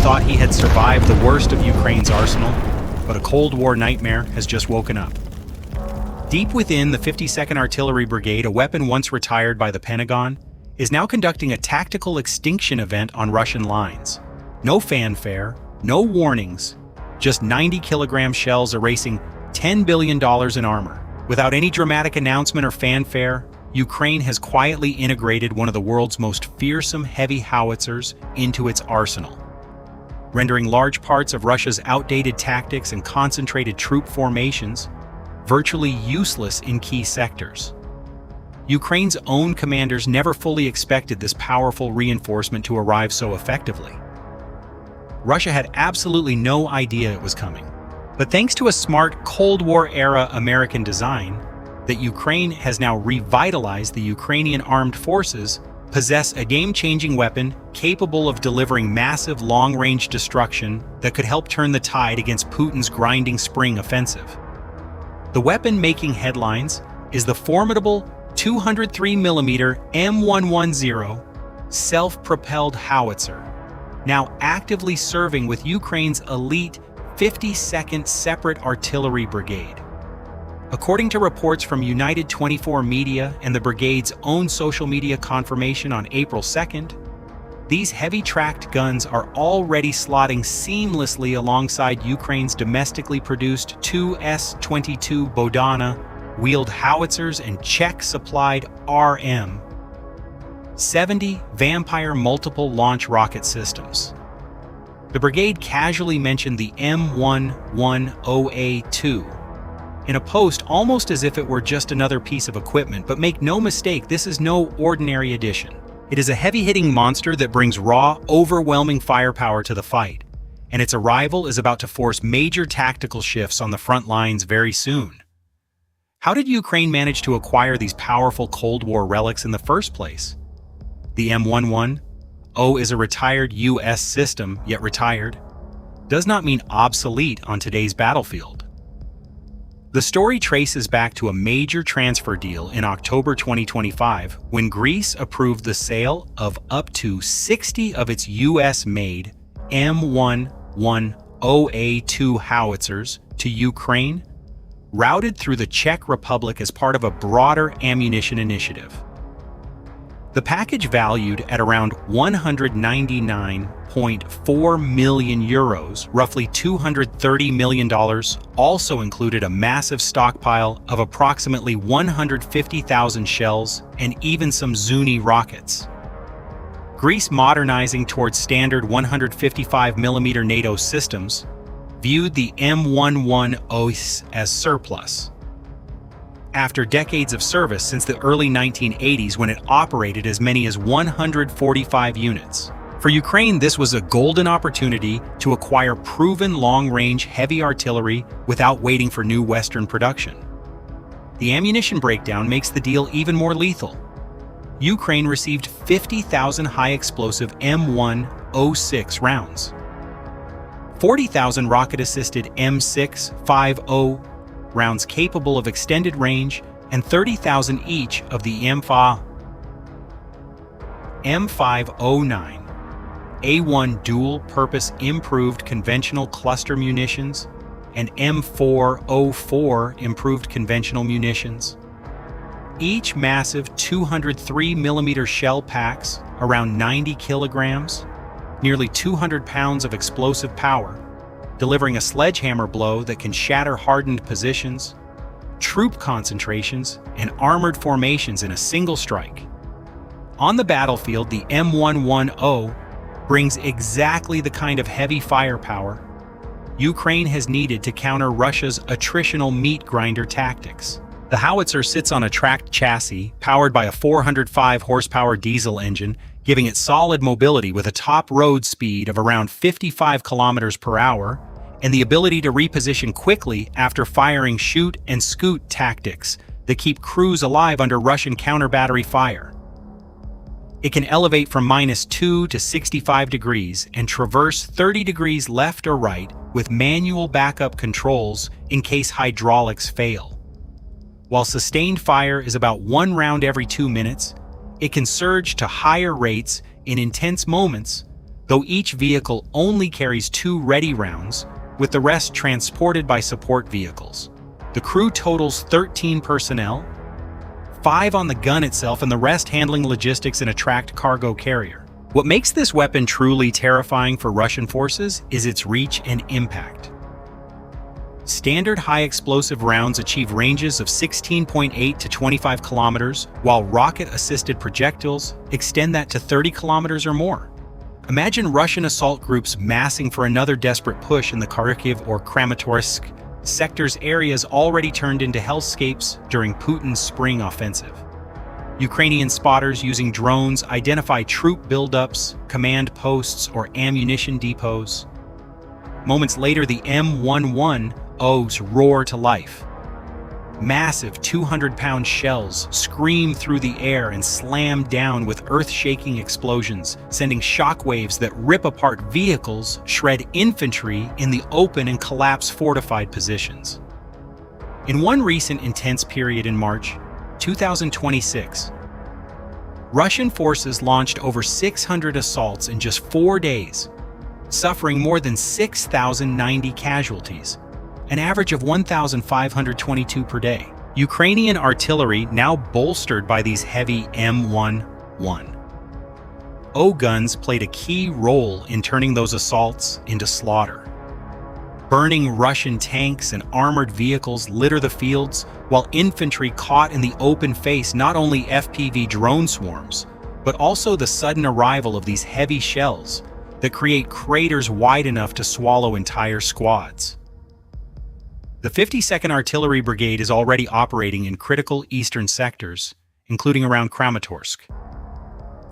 thought he had survived the worst of Ukraine's arsenal, but a Cold War nightmare has just woken up. Deep within the 52nd Artillery Brigade, a weapon once retired by the Pentagon, is now conducting a tactical extinction event on Russian lines. No fanfare, no warnings, just 90-kilogram shells erasing $10 billion in armor. Without any dramatic announcement or fanfare, Ukraine has quietly integrated one of the world's most fearsome heavy howitzers into its arsenal, rendering large parts of Russia's outdated tactics and concentrated troop formations virtually useless in key sectors. Ukraine's own commanders never fully expected this powerful reinforcement to arrive so effectively. Russia had absolutely no idea it was coming. But thanks to a smart Cold War-era American design, that Ukraine has now revitalized, the Ukrainian armed forces possess a game-changing weapon capable of delivering massive long-range destruction that could help turn the tide against Putin's grinding spring offensive. The weapon making headlines is the formidable 203mm M110 self-propelled howitzer, now actively serving with Ukraine's elite 52nd Separate Artillery Brigade. According to reports from United 24 Media and the brigade's own social media confirmation on April 2nd, these heavy-tracked guns are already slotting seamlessly alongside Ukraine's domestically produced two S-22 Bodana wheeled howitzers and Czech-supplied RM-70 Vampire multiple launch rocket systems. The brigade casually mentioned the M110A2 in a post almost as if it were just another piece of equipment, but make no mistake, this is no ordinary addition. It is a heavy-hitting monster that brings raw, overwhelming firepower to the fight, and its arrival is about to force major tactical shifts on the front lines very soon. How did Ukraine manage to acquire these powerful Cold War relics in the first place? The M110 is a retired US system, yet retired does not mean obsolete on today's battlefield. The story traces back to a major transfer deal in October 2025 when Greece approved the sale of up to 60 of its US-made M110A2 howitzers to Ukraine, routed through the Czech Republic as part of a broader ammunition initiative. The package, valued at around 199.4 million euros, roughly $230 million, also included a massive stockpile of approximately 150,000 shells and even some Zuni rockets. Greece, modernizing towards standard 155mm NATO systems, viewed the M110 as surplus. After decades of service since the early 1980s, when it operated as many as 145 units. For Ukraine, this was a golden opportunity to acquire proven long-range heavy artillery without waiting for new Western production. The ammunition breakdown makes the deal even more lethal. Ukraine received 50,000 high-explosive M106 rounds, 40,000 rocket-assisted M650 rounds capable of extended range, and 30,000 each of the M509, A1 dual-purpose improved conventional cluster munitions, and M404 improved conventional munitions. Each massive 203mm shell packs around 90 kilograms, nearly 200 pounds of explosive power, delivering a sledgehammer blow that can shatter hardened positions, troop concentrations, and armored formations in a single strike. On the battlefield, the M110 brings exactly the kind of heavy firepower Ukraine has needed to counter Russia's attritional meat grinder tactics. The howitzer sits on a tracked chassis powered by a 405 horsepower diesel engine, giving it solid mobility with a top road speed of around 55 kilometers per hour and the ability to reposition quickly after firing shoot and scoot tactics that keep crews alive under Russian counter-battery fire. It can elevate from -2 to 65 degrees and traverse 30 degrees left or right with manual backup controls in case hydraulics fail. While sustained fire is about 1 round every 2 minutes, it can surge to higher rates in intense moments, though each vehicle only carries 2 ready rounds, with the rest transported by support vehicles. The crew totals 13 personnel, 5 on the gun itself and the rest handling logistics in a tracked cargo carrier. What makes this weapon truly terrifying for Russian forces is its reach and impact. Standard high-explosive rounds achieve ranges of 16.8 to 25 kilometers, while rocket-assisted projectiles extend that to 30 kilometers or more. Imagine Russian assault groups massing for another desperate push in the Kharkiv or Kramatorsk sectors, areas already turned into hellscapes during Putin's spring offensive. Ukrainian spotters using drones identify troop buildups, command posts, or ammunition depots. Moments later, the M11Os roar to life. Massive 200-pound shells scream through the air and slam down with earth-shaking explosions, sending shockwaves that rip apart vehicles, shred infantry in the open, and collapse fortified positions. In one recent intense period in March 2026, Russian forces launched over 600 assaults in just 4 days, suffering more than 6,090 casualties, an average of 1,522 per day. Ukrainian artillery, now bolstered by these heavy M11O guns, played a key role in turning those assaults into slaughter. Burning Russian tanks and armored vehicles litter the fields, while infantry caught in the open face not only FPV drone swarms, but also the sudden arrival of these heavy shells that create craters wide enough to swallow entire squads. The 52nd Artillery Brigade is already operating in critical eastern sectors, including around Kramatorsk,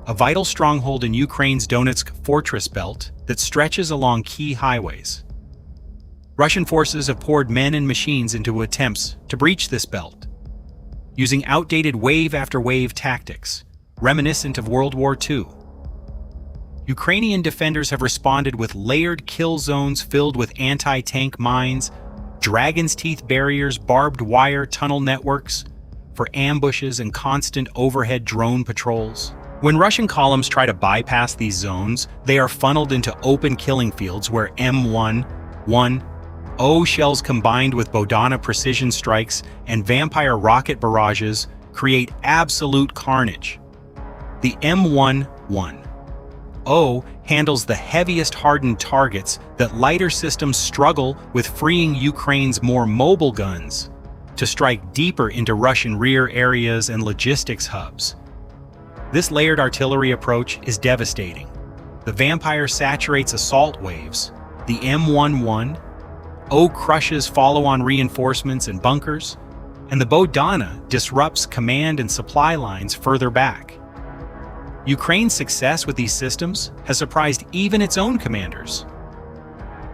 a vital stronghold in Ukraine's Donetsk fortress belt that stretches along key highways. Russian forces have poured men and machines into attempts to breach this belt, using outdated wave-after-wave tactics, reminiscent of World War II. Ukrainian defenders have responded with layered kill zones filled with anti-tank mines, dragon's teeth barriers, barbed wire tunnel networks for ambushes, and constant overhead drone patrols. When Russian columns try to bypass these zones, they are funneled into open killing fields where M11O shells combined with Bodana precision strikes and vampire rocket barrages create absolute carnage. The M11O handles the heaviest hardened targets that lighter systems struggle with, freeing Ukraine's more mobile guns to strike deeper into Russian rear areas and logistics hubs. This layered artillery approach is devastating. The Vampire saturates assault waves, the M11O crushes follow-on reinforcements and bunkers, and the Bodana disrupts command and supply lines further back. Ukraine's success with these systems has surprised even its own commanders.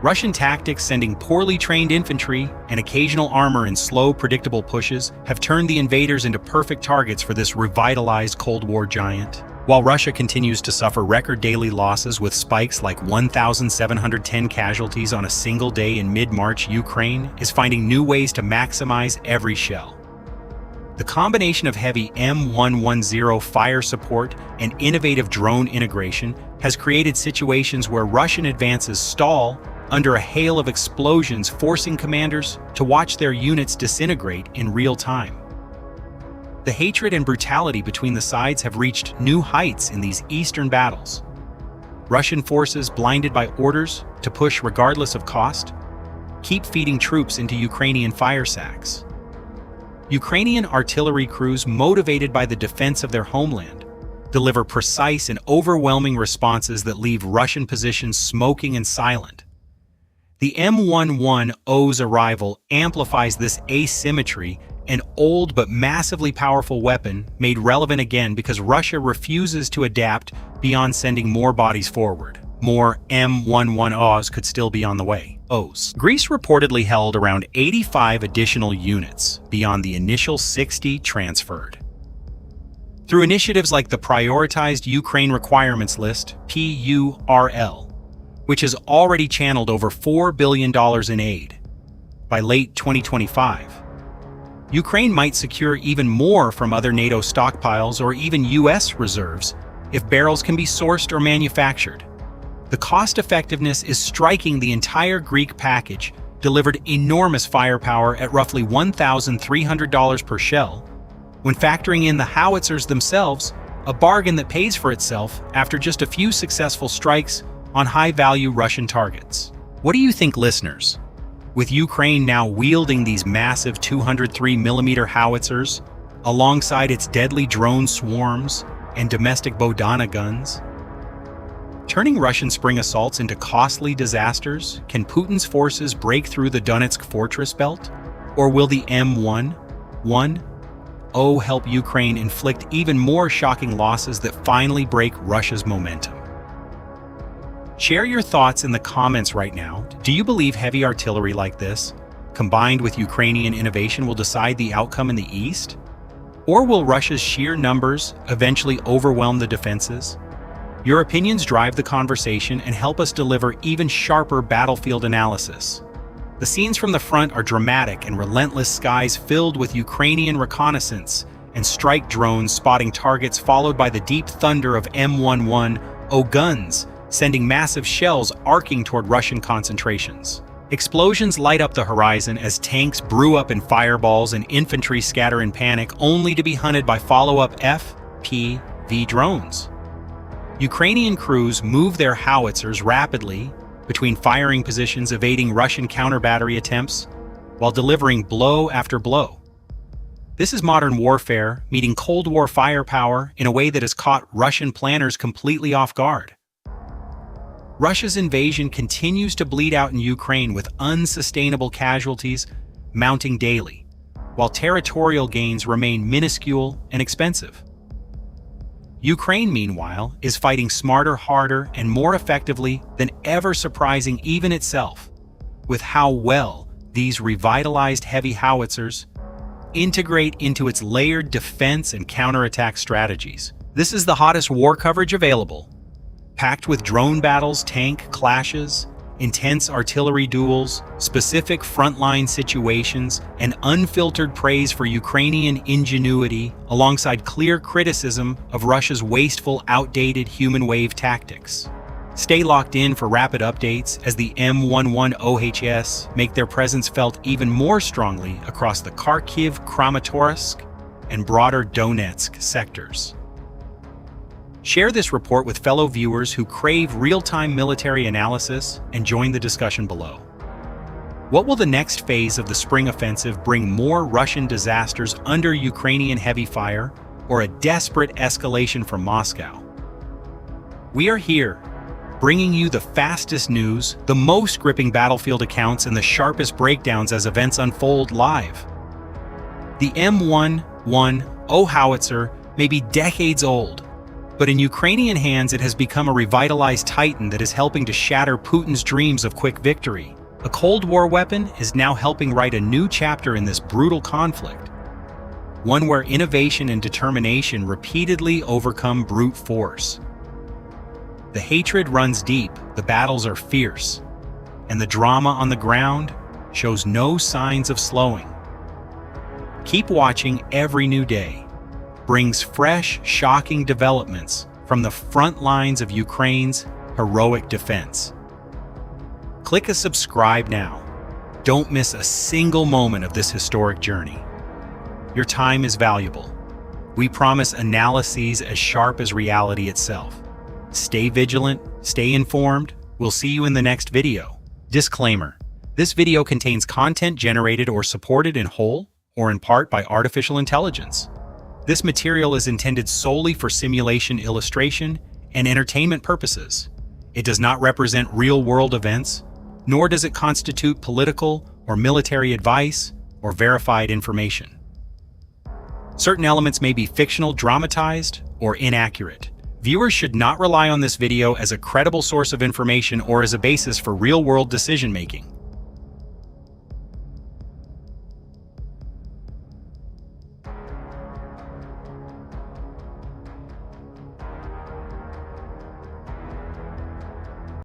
Russian tactics, sending poorly trained infantry and occasional armor in slow, predictable pushes, have turned the invaders into perfect targets for this revitalized Cold War giant. While Russia continues to suffer record daily losses with spikes like 1,710 casualties on a single day in mid-March, Ukraine is finding new ways to maximize every shell. The combination of heavy M110 fire support and innovative drone integration has created situations where Russian advances stall under a hail of explosions, forcing commanders to watch their units disintegrate in real time. The hatred and brutality between the sides have reached new heights in these eastern battles. Russian forces, blinded by orders to push regardless of cost, keep feeding troops into Ukrainian fire sacks. Ukrainian artillery crews, motivated by the defense of their homeland, deliver precise and overwhelming responses that leave Russian positions smoking and silent. The M11O's arrival amplifies this asymmetry, an old but massively powerful weapon made relevant again because Russia refuses to adapt beyond sending more bodies forward. More M11Os could still be on the way. Greece reportedly held around 85 additional units beyond the initial 60 transferred. Through initiatives like the Prioritized Ukraine Requirements List, PURL, which has already channeled over $4 billion in aid. By late 2025, Ukraine might secure even more from other NATO stockpiles or even US reserves if barrels can be sourced or manufactured. The cost effectiveness is striking. The entire Greek package delivered enormous firepower at roughly $1,300 per shell. When factoring in the howitzers themselves, a bargain that pays for itself after just a few successful strikes on high-value Russian targets. What do you think, listeners? With Ukraine now wielding these massive 203mm howitzers, alongside its deadly drone swarms and domestic Bodana guns, turning Russian spring assaults into costly disasters, can Putin's forces break through the Donetsk fortress belt? Or will the M110 help Ukraine inflict even more shocking losses that finally break Russia's momentum? Share your thoughts in the comments right now. Do you believe heavy artillery like this, combined with Ukrainian innovation, will decide the outcome in the East? Or will Russia's sheer numbers eventually overwhelm the defenses? Your opinions drive the conversation and help us deliver even sharper battlefield analysis. The scenes from the front are dramatic and relentless, skies filled with Ukrainian reconnaissance and strike drones spotting targets, followed by the deep thunder of M110 guns, sending massive shells arcing toward Russian concentrations. Explosions light up the horizon as tanks brew up in fireballs and infantry scatter in panic, only to be hunted by follow-up FPV drones. Ukrainian crews move their howitzers rapidly between firing positions, evading Russian counter-battery attempts while delivering blow after blow. This is modern warfare meeting Cold War firepower in a way that has caught Russian planners completely off guard. Russia's invasion continues to bleed out in Ukraine, with unsustainable casualties mounting daily, while territorial gains remain minuscule and expensive. Ukraine, meanwhile, is fighting smarter, harder, and more effectively than ever, surprising even itself with how well these revitalized heavy howitzers integrate into its layered defense and counterattack strategies. This is the hottest war coverage available, packed with drone battles, tank clashes, intense artillery duels, specific frontline situations, and unfiltered praise for Ukrainian ingenuity, alongside clear criticism of Russia's wasteful, outdated human wave tactics. Stay locked in for rapid updates as the M110 make their presence felt even more strongly across the Kharkiv, Kramatorsk, and broader Donetsk sectors. Share this report with fellow viewers who crave real-time military analysis and join the discussion below. What will the next phase of the spring offensive bring? More Russian disasters under Ukrainian heavy fire, or a desperate escalation from Moscow? We are here, bringing you the fastest news, the most gripping battlefield accounts, and the sharpest breakdowns as events unfold live. The M110 howitzer may be decades old, but in Ukrainian hands it has become a revitalized titan that is helping to shatter Putin's dreams of quick victory. A Cold War weapon is now helping write a new chapter in this brutal conflict, one where innovation and determination repeatedly overcome brute force. The hatred runs deep, the battles are fierce, and the drama on the ground shows no signs of slowing. Keep watching. Every new day brings fresh, shocking developments from the front lines of Ukraine's heroic defense. Click a subscribe now. Don't miss a single moment of this historic journey. Your time is valuable. We promise analyses as sharp as reality itself. Stay vigilant, stay informed. We'll see you in the next video. Disclaimer: this video contains content generated or supported in whole or in part by artificial intelligence. This material is intended solely for simulation, illustration, and entertainment purposes. It does not represent real-world events, nor does it constitute political or military advice or verified information. Certain elements may be fictional, dramatized, or inaccurate. Viewers should not rely on this video as a credible source of information or as a basis for real-world decision-making.